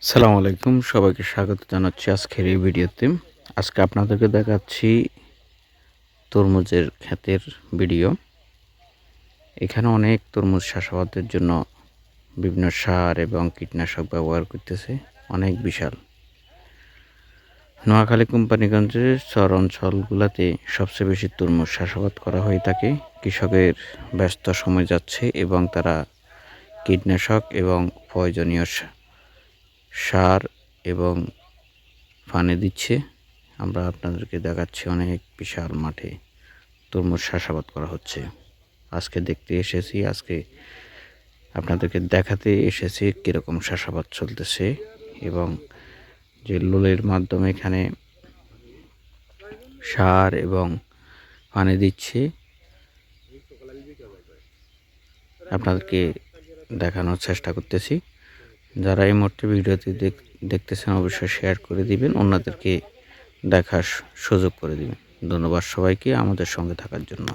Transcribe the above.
সালামু আলাইকুম, সবাইকে স্বাগত জানাচ্ছি আজকের এই ভিডিওতে। আজকে আপনাদেরকে দেখাচ্ছি তরমুজের ক্ষেতের ভিডিও। এখানে অনেক তরমুজ চাষাবাদের জন্য বিভিন্ন সার এবং কীটনাশক ব্যবহার করতেছে, অনেক বিশাল। নোয়াখালী কোম্পানিগঞ্জের চর অঞ্চলগুলোতে সবচেয়ে বেশি তরমুজ চাষাবাদ করা হয়ে থাকে। কৃষকের ব্যস্ত সময় যাচ্ছে এবং তারা কীটনাশক এবং প্রয়োজনীয় সার এবং পানি দিচ্ছে। আমরা আপনাদেরকে দেখাচ্ছি অনেক বিশাল মাঠে তরমুজ চাষাবাদ করা হচ্ছে। আজকে আপনাদেরকে দেখাতে এসেছি কীরকম চাষাবাদ চলতেছে এবং যে লোলের মাধ্যমে এখানে সার এবং পানি দিচ্ছে আপনাদেরকে দেখানোর চেষ্টা করতেছি। যারা এই মুহূর্তে ভিডিওটি দেখতেছেন অবশ্যই শেয়ার করে দিবেন, অন্যদেরকে দেখার সুযোগ করে দিবেন। ধন্যবাদ সবাইকে আমাদের সঙ্গে থাকার জন্য।